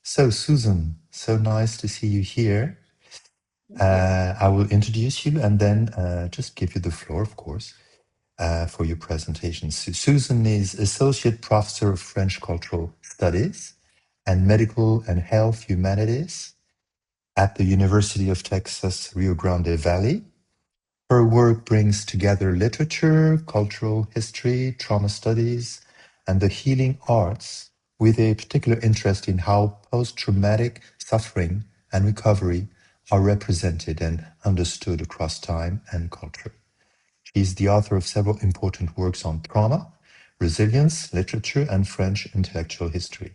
So, Susan, so nice to see you here. I will introduce you and then just give you the floor, of course, for your presentation. Susan is Associate Professor of French Cultural Studies and Medical and Health Humanities at the University of Texas, Rio Grande Valley. Her work brings together literature, cultural history, trauma studies, and the healing arts, with a particular interest in how post-traumatic suffering and recovery are represented and understood across time and culture. She is the author of several important works on trauma, resilience, literature, and French intellectual history.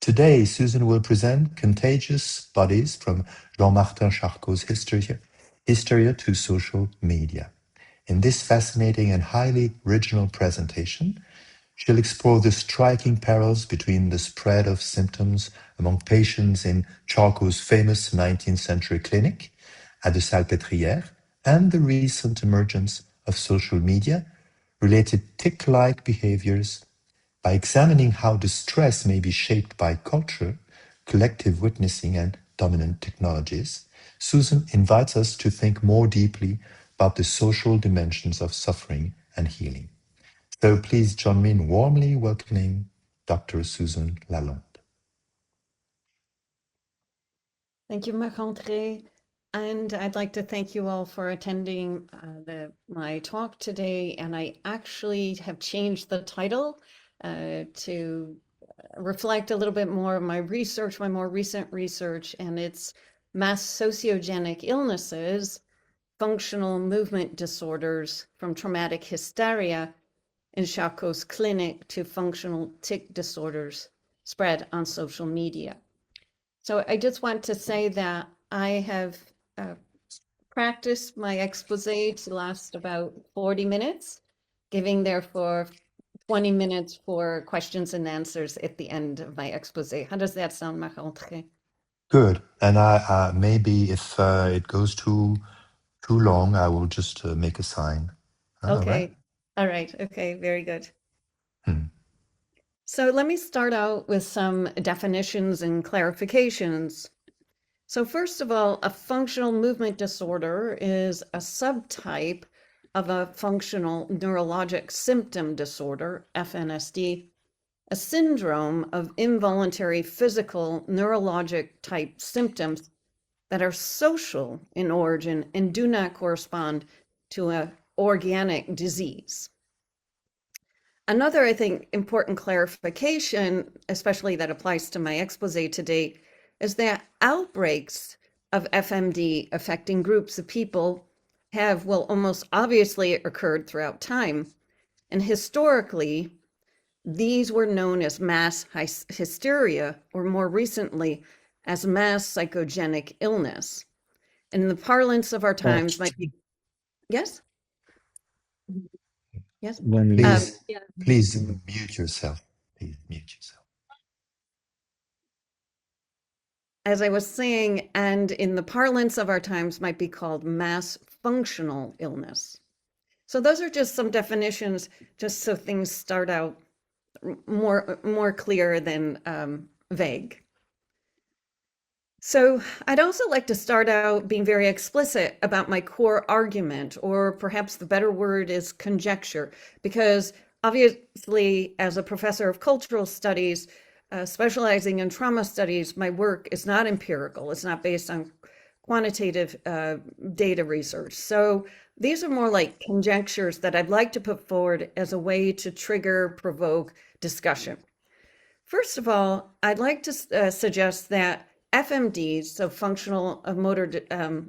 Today, Susan will present Contagious Bodies from Jean-Martin Charcot's Hysteria to Social Media. In this fascinating and highly original presentation, she'll explore the striking parallels between the spread of symptoms among patients in Charcot's famous 19th century clinic at the Salpêtrière and the recent emergence of social media related tic-like behaviors by examining how distress may be shaped by culture, collective witnessing, and dominant technologies. Susan invites us to think more deeply about the social dimensions of suffering and healing. So please join me in warmly welcoming Dr. Suzanne LaLonde. Thank you, Marc-André. And I'd like to thank you all for attending my talk today. And I actually have changed the title to reflect a little bit more of my research, my more recent research, and it's Mass Sociogenic Illnesses, Functional Movement Disorders from Traumatic Hysteria in Charcot's Clinic to Functional Tic Disorders Spread on Social Media. So I just want to say that I have practiced my expose to last about 40 minutes, giving therefore 20 minutes for questions and answers at the end of my expose. How does that sound, Marc-André? Good. And I maybe if it goes too long, I will just make a sign. Okay. All right. Okay. Very good. Hmm. So let me start out with some definitions and clarifications. So first of all, a functional movement disorder is a subtype of a functional neurologic symptom disorder, FNSD, a syndrome of involuntary physical neurologic type symptoms that are social in origin and do not correspond to an organic disease. Another, I think, important clarification, especially that applies to my expose today, is that outbreaks of FMD affecting groups of people have, well, almost obviously occurred throughout time. And historically, these were known as mass hysteria, or more recently, as mass psychogenic illness. And in the parlance of our times might be, yes? Yes? Please mute yourself. Please mute yourself. As I was saying, and in the parlance of our times might be called mass functional illness. So those are just some definitions, just so things start out more clear than vague. So I'd also like to start out being very explicit about my core argument, or perhaps the better word is conjecture, because obviously as a professor of cultural studies, specializing in trauma studies, my work is not empirical. It's not based on quantitative data research. So these are more like conjectures that I'd like to put forward as a way to trigger, provoke discussion. First of all, I'd like to suggest that FMDs, so functional motor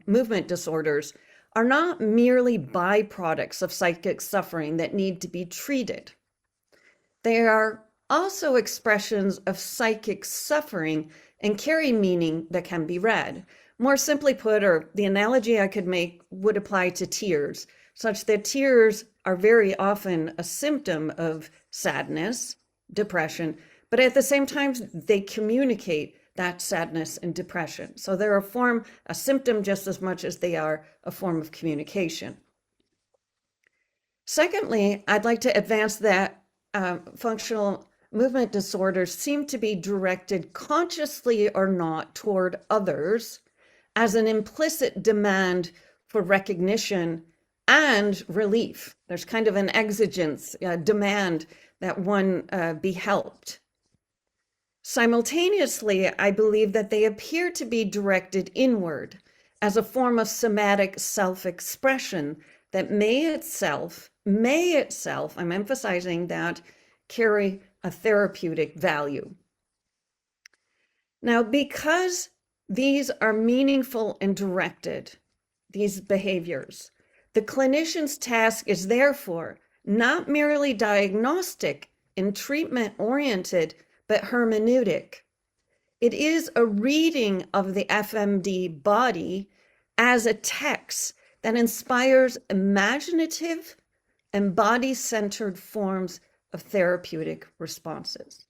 movement disorders, are not merely byproducts of psychic suffering that need to be treated. They are also expressions of psychic suffering and carry meaning that can be read. More simply put, or the analogy I could make would apply to tears, such that tears are very often a symptom of sadness, depression, but at the same time, they communicate that sadness and depression. So they're a symptom just as much as they are a form of communication. Secondly, I'd like to advance that functional movement disorders seem to be directed consciously or not toward others as an implicit demand for recognition and relief. There's kind of an exigence, demand that one be helped. Simultaneously, I believe that they appear to be directed inward as a form of somatic self-expression that may itself, I'm emphasizing that, carry a therapeutic value. Now, because these are meaningful and directed, these behaviors, the clinician's task is therefore not merely diagnostic and treatment-oriented, but hermeneutic. It is a reading of the FMD body as a text that inspires imaginative and body-centered forms of therapeutic responses.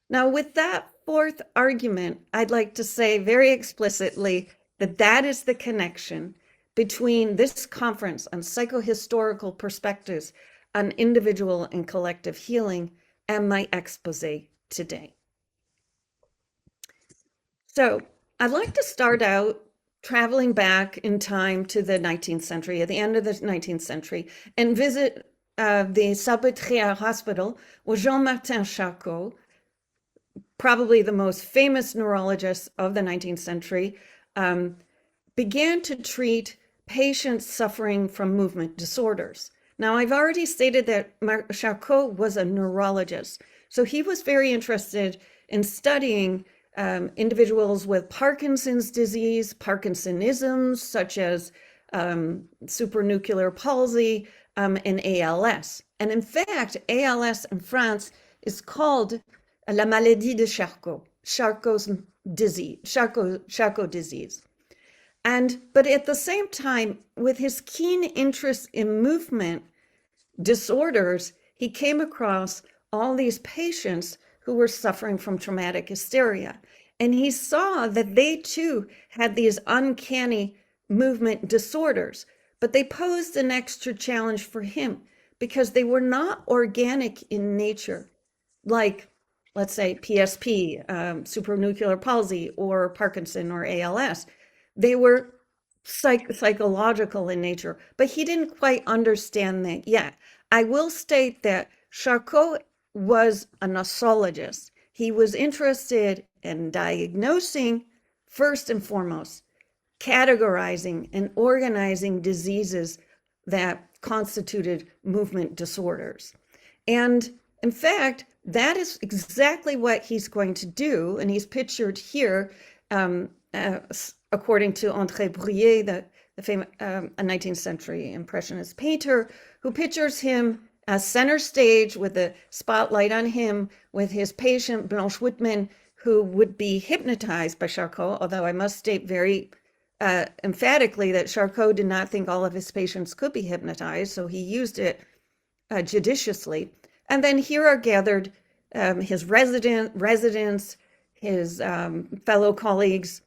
Now, with that fourth argument, I'd like to say very explicitly that that is the connection between this conference on psychohistorical perspectives on individual and collective healing and my expose today. So I'd like to start out traveling back in time to the 19th century, at the end of the 19th century, and visit the Salpêtrière Hospital, where Jean-Martin Charcot, probably the most famous neurologist of the 19th century, began to treat patients suffering from movement disorders. Now, I've already stated that Charcot was a neurologist, so he was very interested in studying individuals with Parkinson's disease, Parkinsonisms, such as supranuclear palsy and ALS. And in fact, ALS in France is called la maladie de Charcot, Charcot's disease, Charcot disease. But at the same time, with his keen interest in movement disorders, he came across all these patients who were suffering from traumatic hysteria. And he saw that they too had these uncanny movement disorders, but they posed an extra challenge for him because they were not organic in nature, like, let's say, PSP, supranuclear palsy, or Parkinson or ALS. They were psychological in nature, but he didn't quite understand that yet. I will state that Charcot was a nosologist. He was interested in diagnosing, first and foremost, categorizing and organizing diseases that constituted movement disorders. And in fact, that is exactly what he's going to do. And he's pictured here, according to André Rieux, the famous 19th century Impressionist painter, who pictures him as center stage with the spotlight on him, with his patient Blanche Whitman, who would be hypnotized by Charcot, although I must state very emphatically that Charcot did not think all of his patients could be hypnotized, so he used it judiciously. And then here are gathered his residents, his fellow colleagues,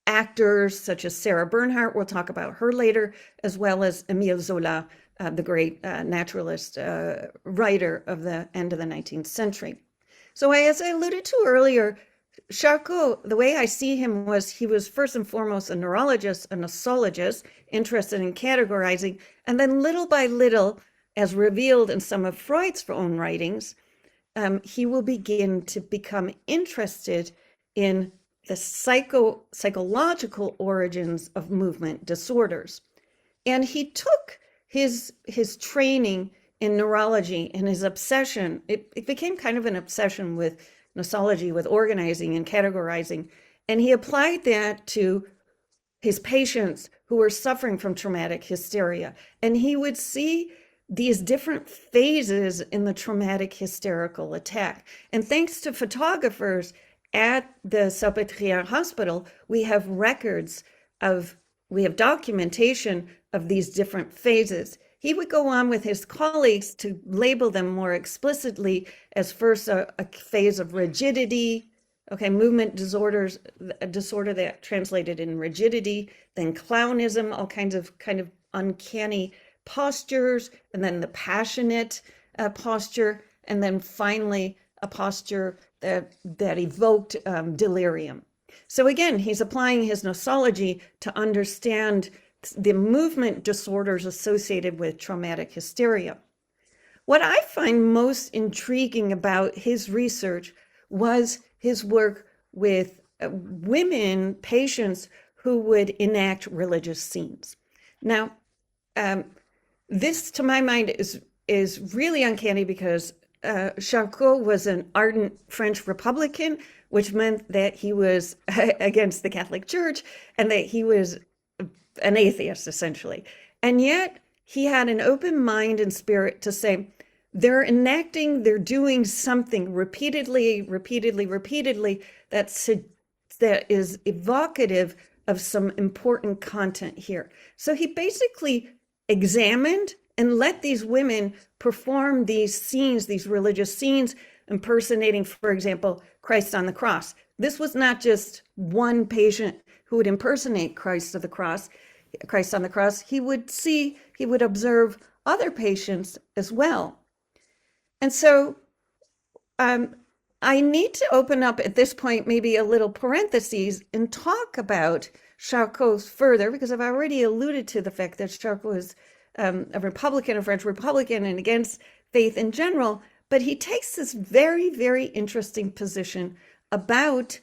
actors such as Sarah Bernhardt, we'll talk about her later, as well as Émile Zola, the great naturalist writer of the end of the 19th century. So as I alluded to earlier, Charcot, the way I see him was he was first and foremost a neurologist, a nosologist, interested in categorizing, and then little by little, as revealed in some of Freud's own writings, he will begin to become interested in the psychological origins of movement disorders. And he took his training in neurology and his obsession, it became kind of an obsession with nosology, with organizing and categorizing. And he applied that to his patients who were suffering from traumatic hysteria. And he would see these different phases in the traumatic hysterical attack. And thanks to photographers at the Salpêtrière Hospital, we have documentation of these different phases. He would go on with his colleagues to label them more explicitly as first a phase of rigidity, movement disorders, a disorder that translated in rigidity, then clownism, all kinds of kind of uncanny postures, and then the passionate posture, and then finally a posture that evoked delirium. So again, he's applying his nosology to understand the movement disorders associated with traumatic hysteria. What I find most intriguing about his research was his work with women patients who would enact religious scenes. Now, this, to my mind, is really uncanny because Charcot was an ardent French Republican, which meant that he was against the Catholic Church and that he was an atheist, essentially. And yet he had an open mind and spirit to say, they're doing something repeatedly that is evocative of some important content here. So he basically examined and let these women perform these scenes, these religious scenes, impersonating, for example, Christ on the cross. This was not just one patient who would impersonate Christ on the cross. He would observe other patients as well. And so I need to open up at this point maybe a little parentheses and talk about Charcot further, because I've already alluded to the fact that Charcot was a Republican, a French Republican, and against faith in general. But he takes this very, very interesting position about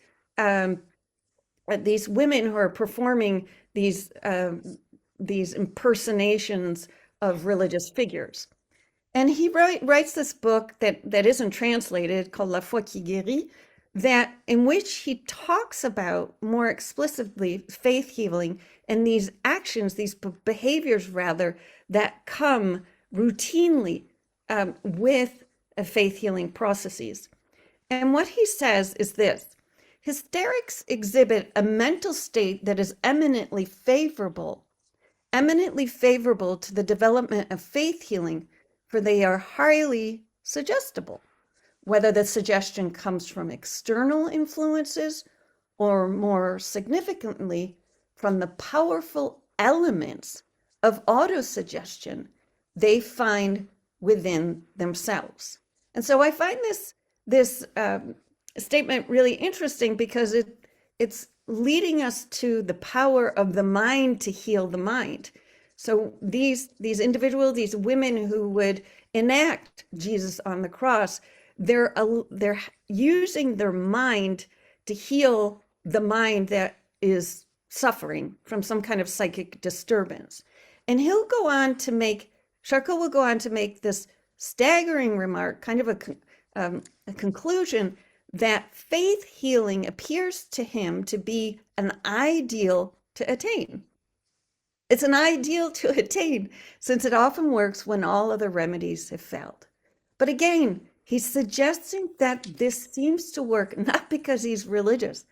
these women who are performing these impersonations of religious figures. And he writes this book that isn't translated called La Foi qui guérit, in which he talks about more explicitly faith healing and these actions, these behaviors rather, that come routinely with faith healing processes. And what he says is this: hysterics exhibit a mental state that is eminently favorable to the development of faith healing, for they are highly suggestible, whether the suggestion comes from external influences or, more significantly, from the powerful elements of autosuggestion they find within themselves. And so I find this statement really interesting because it's leading us to the power of the mind to heal the mind. So these individuals, these women who would enact Jesus on the cross, they're using their mind to heal the mind that is suffering from some kind of psychic disturbance. And Charcot will go on to make this staggering remark, kind of a conclusion, that faith healing appears to him to be an ideal to attain. It's an ideal to attain, since it often works when all other remedies have failed. But again, he's suggesting that this seems to work not because he's religious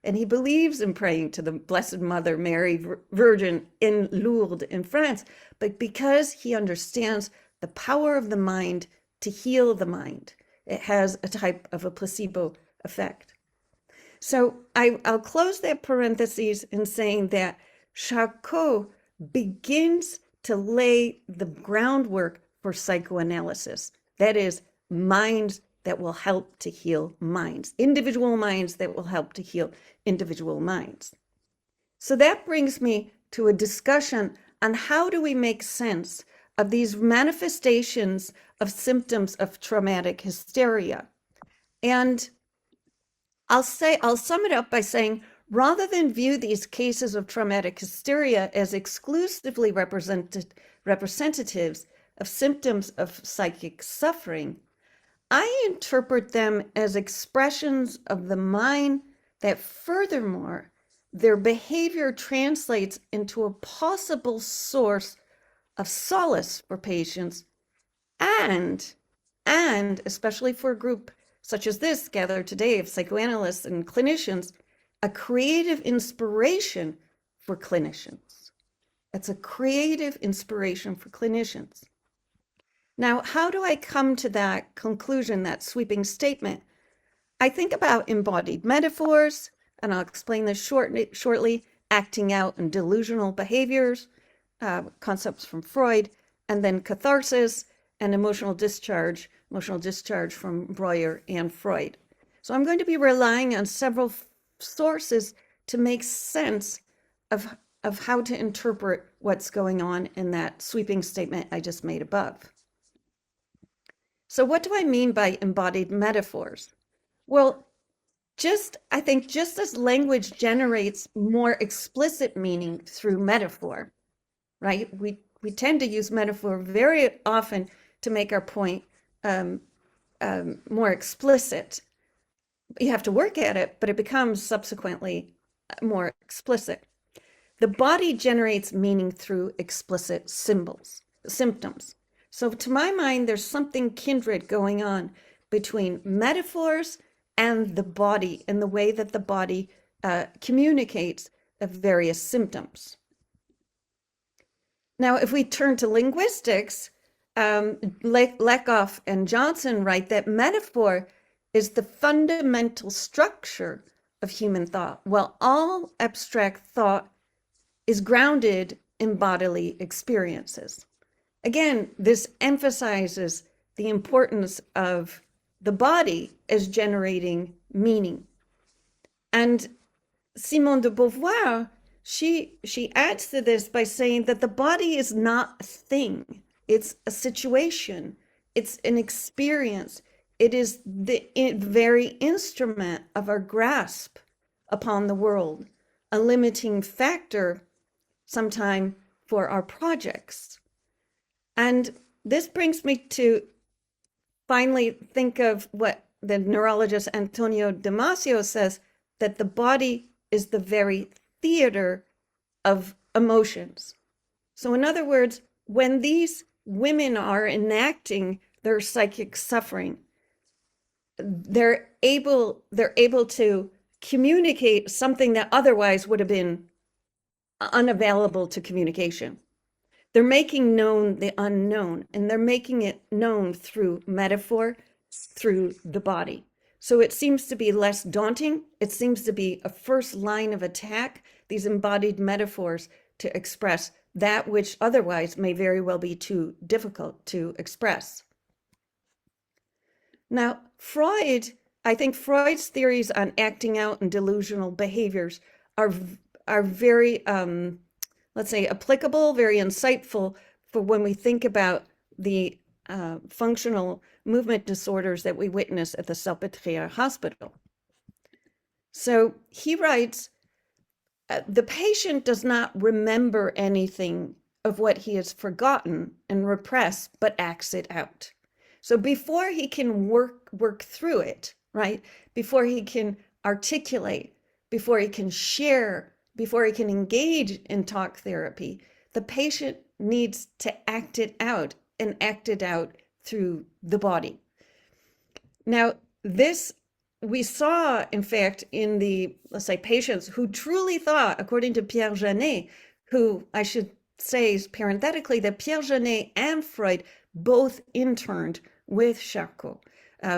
and he believes in praying to the Blessed Mother Mary Virgin in Lourdes in France, but because he understands the power of the mind to heal the mind. It has a type of a placebo effect. So I'll close that parentheses in saying that Charcot begins to lay the groundwork for psychoanalysis. That is, minds that will help to heal minds, individual minds that will help to heal individual minds. So that brings me to a discussion on how do we make sense of these manifestations of symptoms of traumatic hysteria. And I'll sum it up by saying, rather than view these cases of traumatic hysteria as exclusively representatives of symptoms of psychic suffering, I interpret them as expressions of the mind that, furthermore, their behavior translates into a possible source of solace for patients and especially for a group such as this gathered today of psychoanalysts and clinicians, a creative inspiration for clinicians. It's a creative inspiration for clinicians. Now, how do I come to that conclusion, that sweeping statement? I think about embodied metaphors, and I'll explain this shortly, acting out and delusional behaviors, concepts from Freud, and then catharsis and emotional discharge emotional discharge from Rieux and Freud. So I'm going to be relying on several sources to make sense of how to interpret what's going on in that sweeping statement I just made above. So what do I mean by embodied metaphors? Well, I think just as language generates more explicit meaning through metaphor, right? We tend to use metaphor very often to make our point more explicit. You have to work at it, but it becomes subsequently more explicit. The body generates meaning through explicit symptoms. So to my mind, there's something kindred going on between metaphors and the body and the way that the body communicates various symptoms. Now, if we turn to linguistics, Leckhoff and Johnson write that metaphor is the fundamental structure of human thought, while all abstract thought is grounded in bodily experiences. Again, this emphasizes the importance of the body as generating meaning. And Simone de Beauvoir, she adds to this by saying that the body is not a thing, it's a situation, it's an experience. It is the very instrument of our grasp upon the world, a limiting factor sometime for our projects. And this brings me to finally think of what the neurologist Antonio Damasio says, that the body is the very theater of emotions. So in other words, when these women are enacting their psychic suffering, they're able to communicate something that otherwise would have been unavailable to communication. They're making known the unknown, and they're making it known through metaphor, through the body. So it seems to be less daunting. It seems to be a first line of attack, these embodied metaphors to express that which otherwise may very well be too difficult to express. Now, I think Freud's theories on acting out and delusional behaviors are very, let's say, applicable, very insightful for when we think about the functional movement disorders that we witness at the Salpêtrière Hospital. So he writes, the patient does not remember anything of what he has forgotten and repressed, but acts it out. So before he can work through it, right? Before he can articulate, before he can share, before he can engage in talk therapy, the patient needs to act it out and act it out through the body. Now, this we saw, in fact, in the, let's say, patients who truly thought, according to Pierre Janet, who I should say parenthetically that Pierre Janet and Freud both interned with Charcot.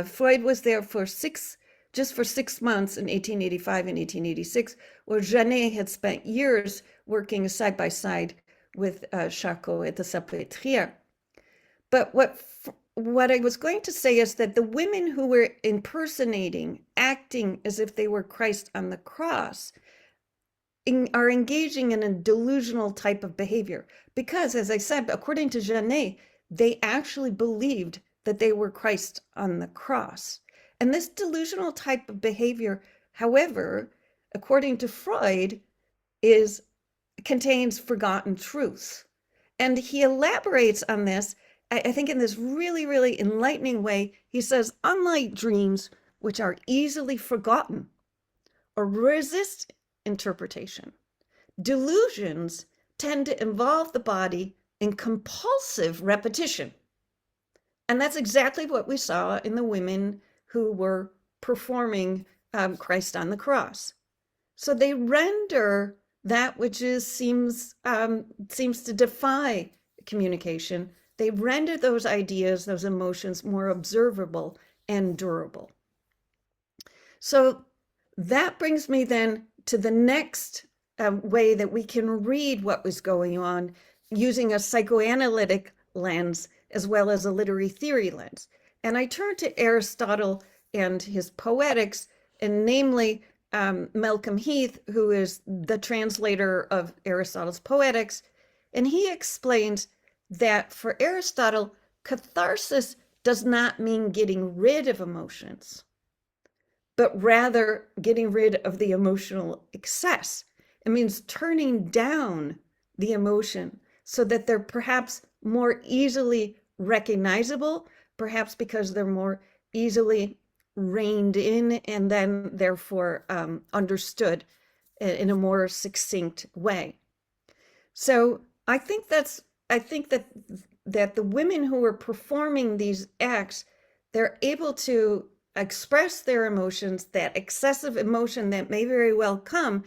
Freud was there for just for 6 months in 1885 and 1886, where Janet had spent years working side by side with Charcot at the Salpêtrière. But what I was going to say is that the women who were impersonating, acting as if they were Christ on the cross, are engaging in a delusional type of behavior. Because, as I said, according to Janet, they actually believed that they were Christ on the cross. And this delusional type of behavior, however, according to Freud, contains forgotten truths. And he elaborates on this, I think, in this really, really enlightening way. He says, unlike dreams, which are easily forgotten or resist interpretation, delusions tend to involve the body in compulsive repetition. And that's exactly what we saw in the women who were performing Christ on the cross. So they render that which seems to defy communication. They render those ideas, those emotions, more observable and durable. So that brings me then to the next way that we can read what was going on using a psychoanalytic lens as well as a literary theory lens. And I turn to Aristotle and his poetics, and namely Malcolm Heath, who is the translator of Aristotle's poetics. And he explains that for Aristotle, catharsis does not mean getting rid of emotions, but rather getting rid of the emotional excess. It means turning down the emotion so that they're perhaps more easily recognizable, perhaps because they're more easily reined in and then therefore understood in a more succinct way. So I think that the women who are performing these acts, they're able to express their emotions, that excessive emotion that may very well come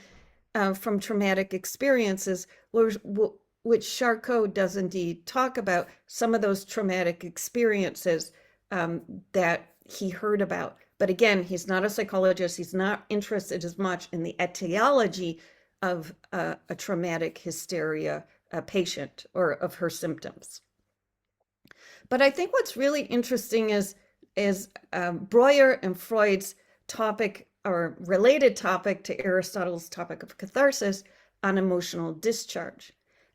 from traumatic experiences, which Charcot does indeed talk about some of those traumatic experiences that he heard about. But again, he's not a psychologist. He's not interested as much in the etiology of a traumatic hysteria patient or of her symptoms. But I think what's really interesting is Breuer and Freud's topic or related topic to Aristotle's topic of catharsis on emotional discharge.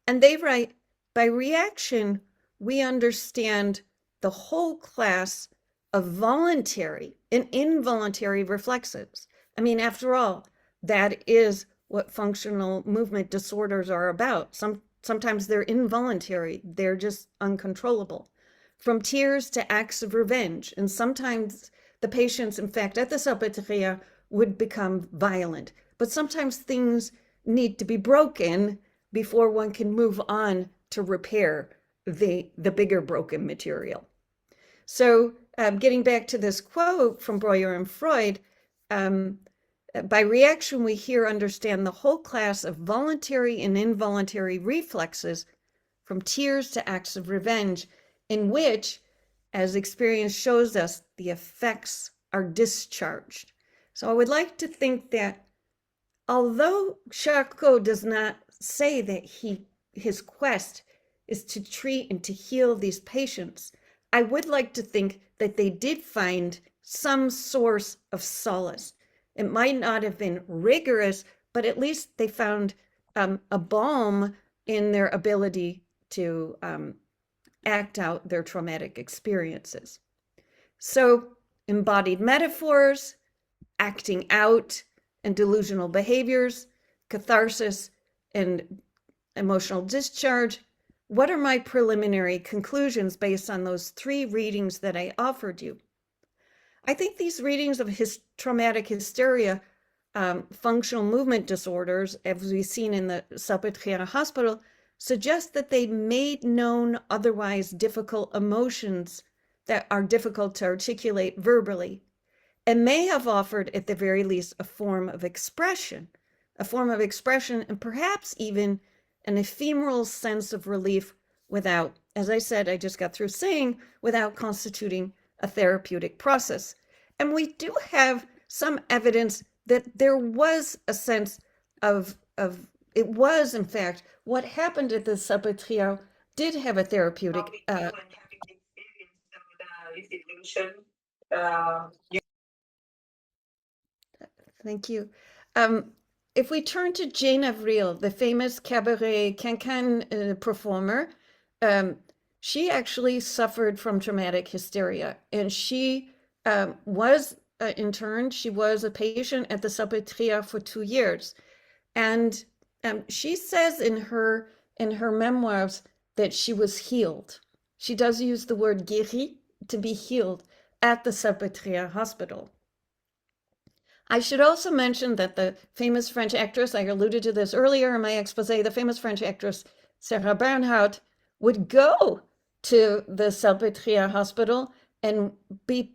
And they write, by reaction, we understand the whole class of voluntary and involuntary reflexes. I mean, after all, that is what functional movement disorders are about. Sometimes they're involuntary, they're just uncontrollable. From tears to acts of revenge. And sometimes the patients, in fact, at the Salpêtrière would become violent. But sometimes things need to be broken before one can move on to repair the bigger broken material. So getting back to this quote from Breuer and Freud, by reaction, we here understand the whole class of voluntary and involuntary reflexes, from tears to acts of revenge, in which, as experience shows us, the effects are discharged. So I would like to think that although Charcot does not say that his quest is to treat and to heal these patients, I would like to think that they did find some source of solace. It might not have been rigorous, but at least they found a balm in their ability to act out their traumatic experiences. So embodied metaphors, acting out, and delusional behaviors, catharsis, and emotional discharge. What are my preliminary conclusions based on those three readings that I offered you? I think these readings of traumatic hysteria, functional movement disorders, as we've seen in the Salpêtrière Hospital, suggest that they made known otherwise difficult emotions that are difficult to articulate verbally, and may have offered, at the very least, a form of expression, and perhaps even an ephemeral sense of relief without, as I said, I just got through saying, without constituting a therapeutic process. And we do have some evidence that there was a sense of it was, in fact, what happened at the Salpêtrière did have a therapeutic. Thank you. If we turn to Jane Avril, the famous cabaret cancan performer, she actually suffered from traumatic hysteria, and she was interned. She was a patient at the Salpêtrière for 2 years, and she says in her memoirs that she was healed. She does use the word guéri, to be healed, at the Salpêtrière Hospital. I should also mention that the famous French actress, I alluded to this earlier in my expose, the famous French actress Sarah Bernhardt would go to the Salpêtrière Hospital and be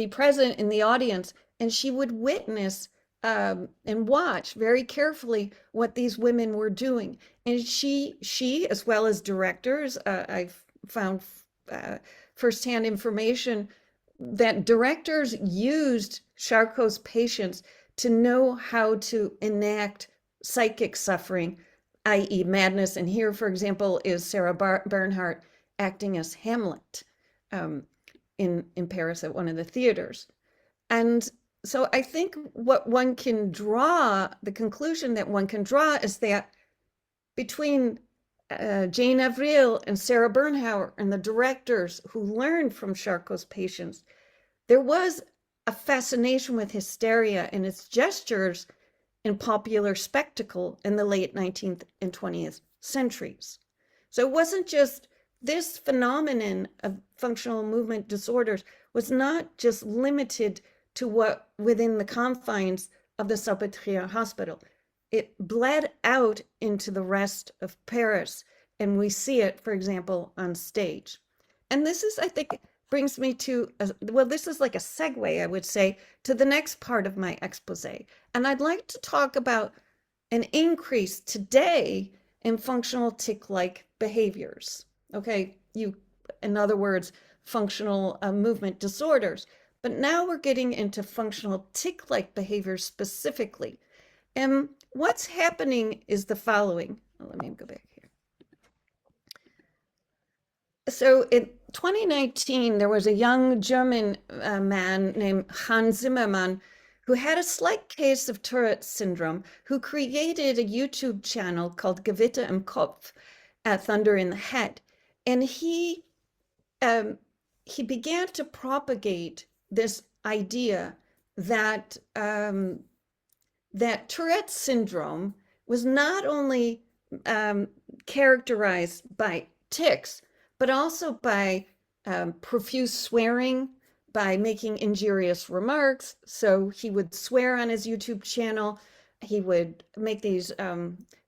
present in the audience, and she would witness and watch very carefully what these women were doing. And she as well as directors, I've found firsthand information that directors used Charcot's patients to know how to enact psychic suffering, i.e. madness. And here, for example, is Sarah Bernhardt acting as Hamlet. in Paris at one of the theaters. And so I think the conclusion that one can draw is that between Jane Avril and Sarah Bernhauer and the directors who learned from Charcot's patients, there was a fascination with hysteria and its gestures in popular spectacle in the late 19th and 20th centuries. So it wasn't just this phenomenon of functional movement disorders was not just limited to what within the confines of the Salpêtrière Hospital. It bled out into the rest of Paris, and we see it, for example, on stage. And this is, I think, brings me to, this is like a segue, I would say, to the next part of my expose. And I'd like to talk about an increase today in functional tic-like behaviors. Okay, in other words, functional movement disorders. But now we're getting into functional tic-like behaviors specifically. And what's happening is the following. Let me go back here. So in 2019, there was a young German man named Hans Zimmermann who had a slight case of Tourette's syndrome, who created a YouTube channel called Gewitter im Kopf, Thunder in the Head. And he began to propagate this idea that that Tourette's syndrome was not only characterized by tics, but also by profuse swearing, by making injurious remarks. So he would swear on his YouTube channel. He would make these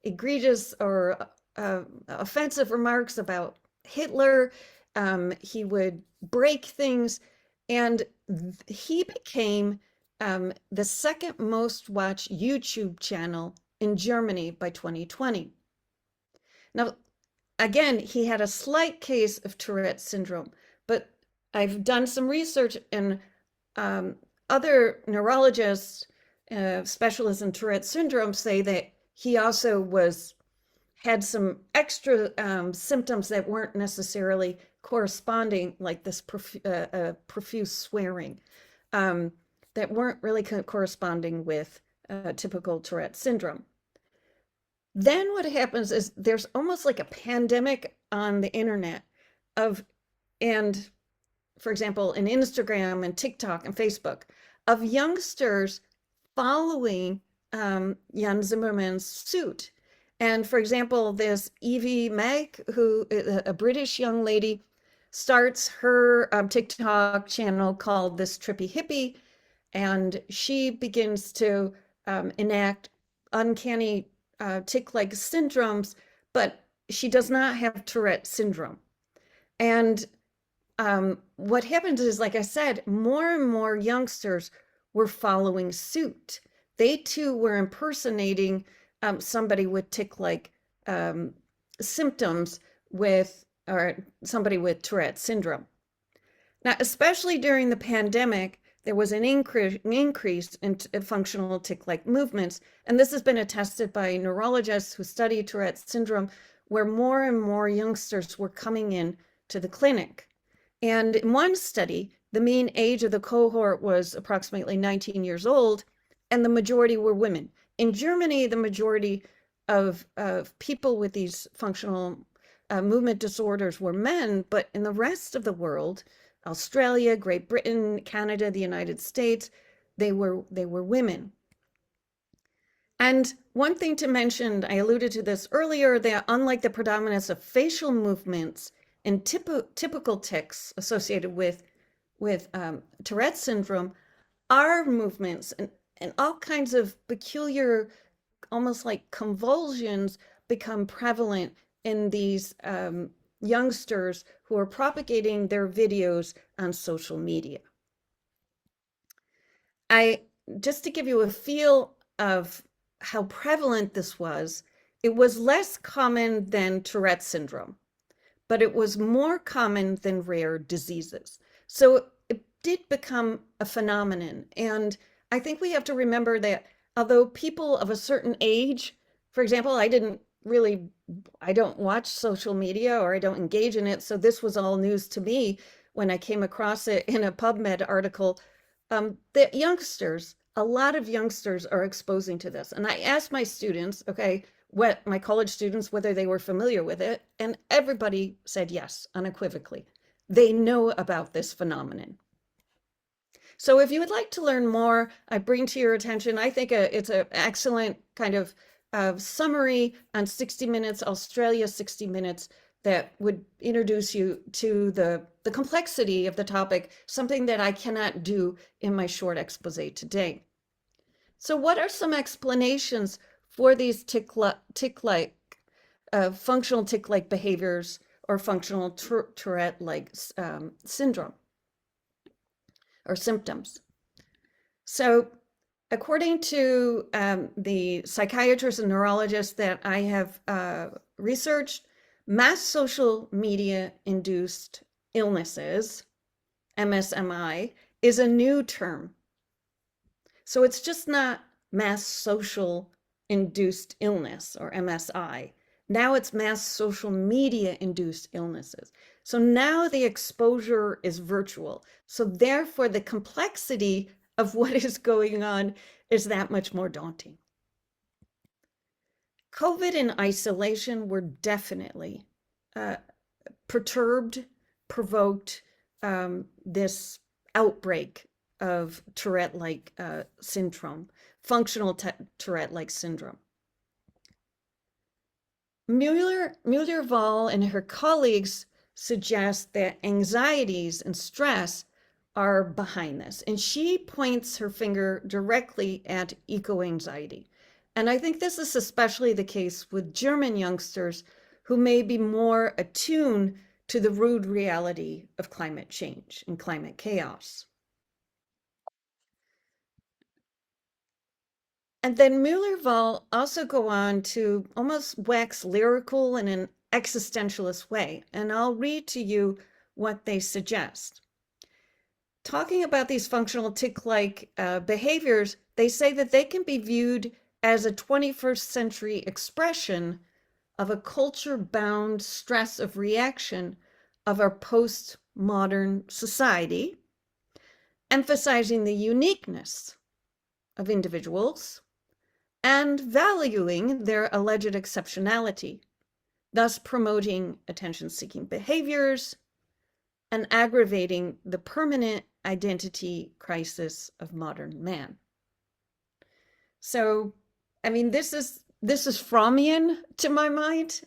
egregious or offensive remarks about Hitler. He would break things. And he became the second most watched YouTube channel in Germany by 2020. Now, again, he had a slight case of Tourette's syndrome, but I've done some research, and other neurologists, specialists in Tourette's syndrome, say that he also had some extra symptoms that weren't necessarily corresponding, like this profuse swearing, that weren't really corresponding with typical Tourette's syndrome. Then what happens is there's almost like a pandemic on the internet and for example, in Instagram and TikTok and Facebook, of youngsters following Jan Zimmermann's suit. And for example, this Evie Meg, who a British young lady, starts her TikTok channel called This Trippy Hippie, and she begins to enact uncanny tic-like syndromes, but she does not have Tourette syndrome. And what happens is, like I said, more and more youngsters were following suit. They too were impersonating somebody with tic-like symptoms or somebody with Tourette syndrome. Now, especially during the pandemic, there was an increase in functional tic-like movements, and this has been attested by neurologists who study Tourette syndrome, where more and more youngsters were coming in to the clinic. And in one study, the mean age of the cohort was approximately 19 years old, and the majority were women. In Germany, the majority of people with these functional movement disorders were men, but in the rest of the world, Australia, Great Britain, Canada, the United States, they were women. And one thing to mention, I alluded to this earlier, that unlike the predominance of facial movements and typical tics associated with Tourette syndrome, our movements and all kinds of peculiar, almost like convulsions, become prevalent in these youngsters who are propagating their videos on social media. Just to give you a feel of how prevalent this was, it was less common than Tourette syndrome, but it was more common than rare diseases. So it did become a phenomenon. And I think we have to remember that although people of a certain age, for example, I don't watch social media or I don't engage in it, so this was all news to me. when I came across it in a PubMed article, that youngsters, a lot of youngsters are exposing to this. And I asked my students, okay, what my college students, whether they were familiar with it, and everybody said yes, unequivocally. They know about this phenomenon. So if you would like to learn more, I bring to your attention, I think it's an excellent kind of summary on 60 Minutes, Australia 60 Minutes, that would introduce you to the complexity of the topic, something that I cannot do in my short expose today. So what are some explanations for these tic-like, functional tic-like behaviors or functional Tourette-like syndrome or symptoms? So according to the psychiatrists and neurologists that I have researched, mass social media induced illnesses, MSMI, is a new term. So it's just not mass social induced illness or MSI. Now it's mass social media induced illnesses. So now the exposure is virtual. So therefore the complexity of what is going on is that much more daunting. COVID and isolation were definitely perturbed, provoked this outbreak of Tourette-like syndrome, functional Tourette-like syndrome. Mueller-Wahl and her colleagues suggest that anxieties and stress are behind this. And she points her finger directly at eco-anxiety. And I think this is especially the case with German youngsters who may be more attuned to the rude reality of climate change and climate chaos. And then Mueller-Wahl also go on to almost wax lyrical in an existentialist way. And I'll read to you what they suggest. Talking about these functional tic-like behaviors, they say that they can be viewed as a 21st century expression of a culture-bound stress of reaction of our post-modern society, emphasizing the uniqueness of individuals and valuing their alleged exceptionality, thus promoting attention-seeking behaviors and aggravating the permanent identity crisis of modern man. So, I mean, this is Freudian to my mind,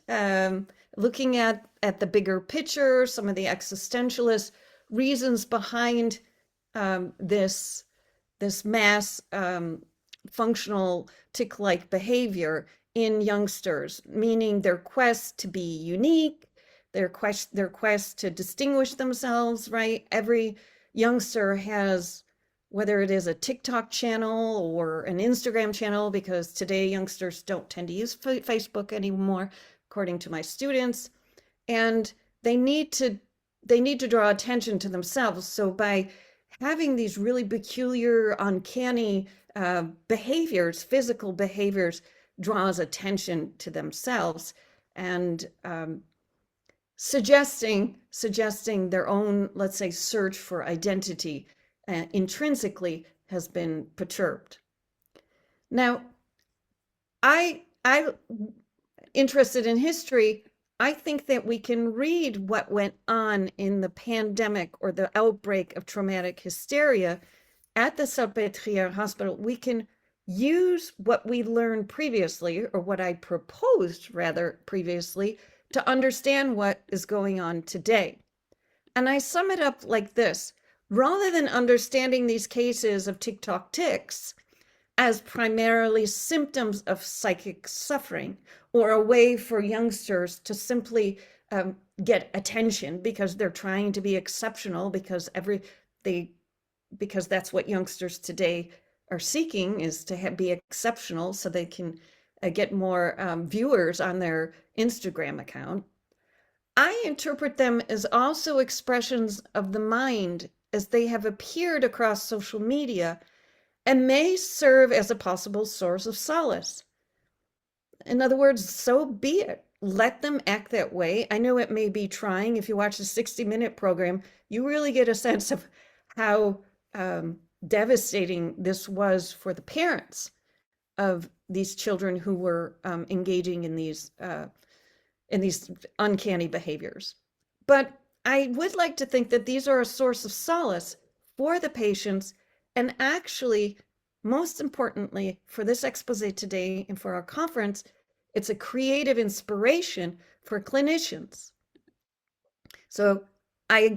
looking at the bigger picture, some of the existentialist reasons behind this mass functional tic-like behavior in youngsters, meaning their quest to be unique, their quest to distinguish themselves, right? Every youngster has, whether it is a TikTok channel or an Instagram channel, because today youngsters don't tend to use Facebook anymore, according to my students, and they need to draw attention to themselves. So by having these really peculiar, uncanny behaviors, physical behaviors, draws attention to themselves and suggesting their own, let's say, search for identity intrinsically has been perturbed. Now, I interested in history, I think that we can read what went on in the pandemic or the outbreak of traumatic hysteria at the Salpêtrière Hospital. We can use what we learned previously, or what I proposed rather previously, to understand what is going on today. And I sum it up like this: rather than understanding these cases of TikTok tics as primarily symptoms of psychic suffering, or a way for youngsters to simply get attention because they're trying to be exceptional, because that's what youngsters today are seeking, is to be exceptional so they can get more viewers on their Instagram account. I interpret them as also expressions of the mind as they have appeared across social media and may serve as a possible source of solace. In other words, so be it. let them act that way. I know it may be trying. If you watch the 60-minute program, you really get a sense of how devastating this was for the parents of these children who were engaging in these uncanny behaviors. But I would like to think that these are a source of solace for the patients, and actually, most importantly, for this expose today and for our conference, it's a creative inspiration for clinicians. So I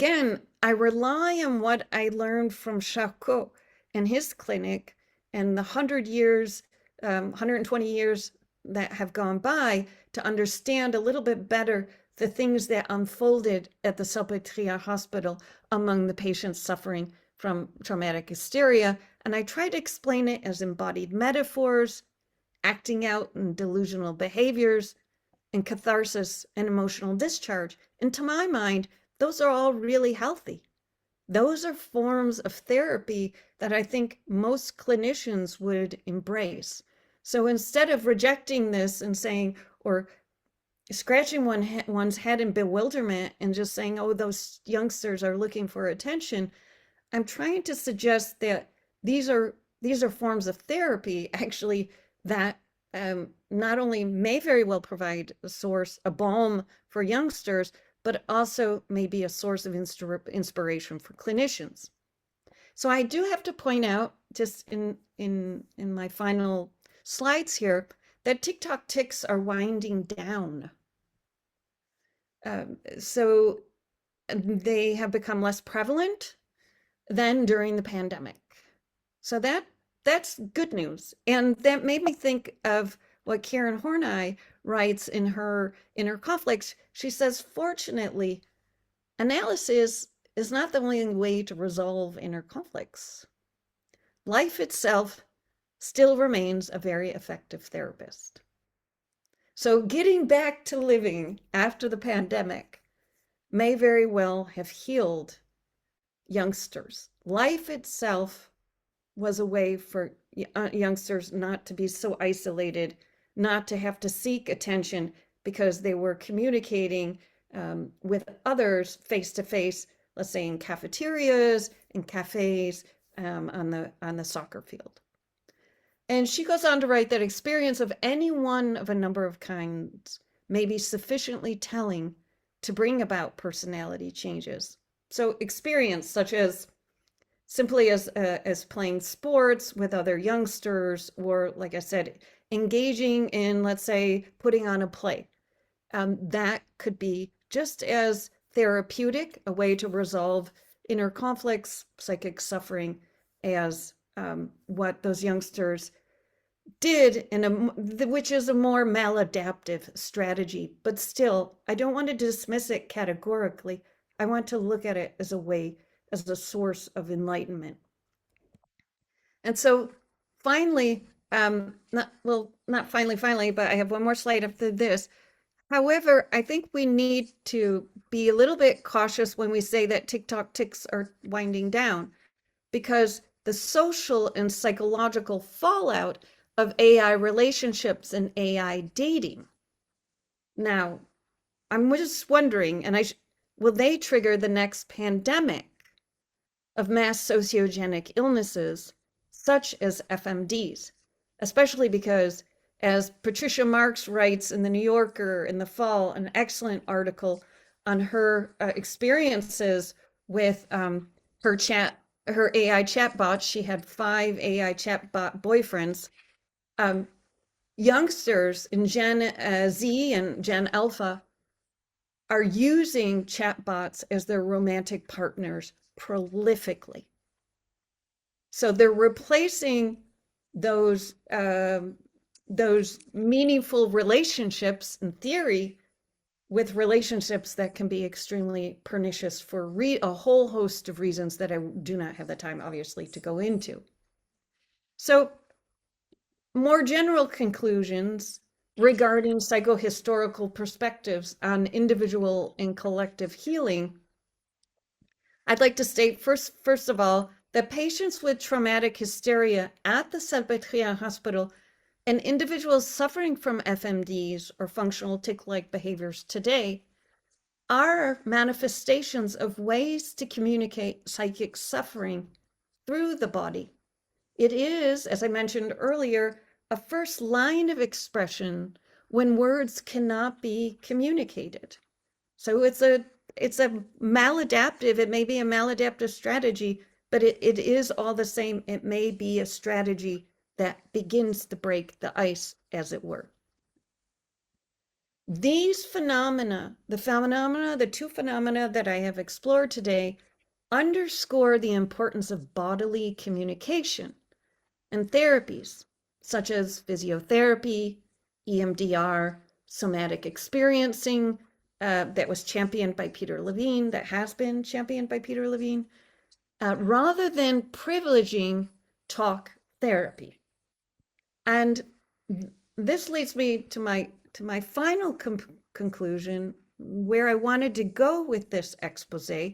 rely on what I learned from Charcot and his clinic and the 120 years that have gone by to understand a little bit better the things that unfolded at the Salpêtrière Hospital among the patients suffering from traumatic hysteria. And I try to explain it as embodied metaphors, acting out in delusional behaviors, and catharsis and emotional discharge. And to my mind, those are all really healthy. Those are forms of therapy that I think most clinicians would embrace. So instead of rejecting this and saying, or scratching one's head in bewilderment and just saying, oh, those youngsters are looking for attention, I'm trying to suggest that these are forms of therapy actually that not only may very well provide a balm for youngsters, but also may be a source of inspiration for clinicians. So I do have to point out, just in my final slides here, that TikTok tics are winding down. So they have become less prevalent than during the pandemic. So that's good news. And that made me think of what Karen Horney writes in her Inner Conflicts. She says, fortunately, analysis is not the only way to resolve inner conflicts. Life itself still remains a very effective therapist. So getting back to living after the pandemic may very well have healed youngsters. Life itself was a way for youngsters not to be so isolated, not to have to seek attention because they were communicating with others face to face, let's say in cafeterias, in cafes, on the soccer field. And she goes on to write that experience of any one of a number of kinds may be sufficiently telling to bring about personality changes. So experience such as simply as playing sports with other youngsters, or like I said, engaging in, let's say, putting on a play. That could be just as therapeutic, a way to resolve inner conflicts, psychic suffering, as what those youngsters did, which is a more maladaptive strategy. But still, I don't want to dismiss it categorically. I want to look at it as a way, as a source of enlightenment. And so finally, not finally, but I have one more slide after this. However, I think we need to be a little bit cautious when we say that TikTok tics are winding down, because the social and psychological fallout of AI relationships and AI dating. Now, I'm just wondering, will they trigger the next pandemic of mass sociogenic illnesses, such as FMDs, especially because, as Patricia Marks writes in the New Yorker in the fall, an excellent article on her experiences with her AI chatbot. She had 5 AI chatbot boyfriends. Youngsters in Gen Z and Gen Alpha are using chatbots as their romantic partners prolifically. So they're replacing those meaningful relationships in theory with relationships that can be extremely pernicious for a whole host of reasons that I do not have the time, obviously, to go into. So more general conclusions regarding psychohistorical perspectives on individual and collective healing. I'd like to state first of all, that patients with traumatic hysteria at the Salpêtrière Hospital And individuals suffering from FMDs or functional tic-like behaviors today are manifestations of ways to communicate psychic suffering through the body. It is, as I mentioned earlier, a first line of expression when words cannot be communicated. So it's a maladaptive, it may be a maladaptive strategy, but it is all the same. It may be a strategy that begins to break the ice, as it were. These phenomena, the two phenomena that I have explored today, underscore the importance of bodily communication and therapies such as physiotherapy, EMDR, somatic experiencing, that was championed by Peter Levine, that has been championed by Peter Levine, rather than privileging talk therapy. And this leads me to my final conclusion, where I wanted to go with this expose,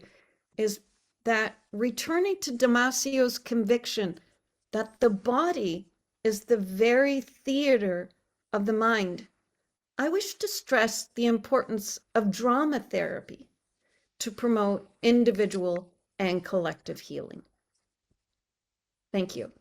is that returning to Damasio's conviction that the body is the very theater of the mind, I wish to stress the importance of drama therapy to promote individual and collective healing. Thank you.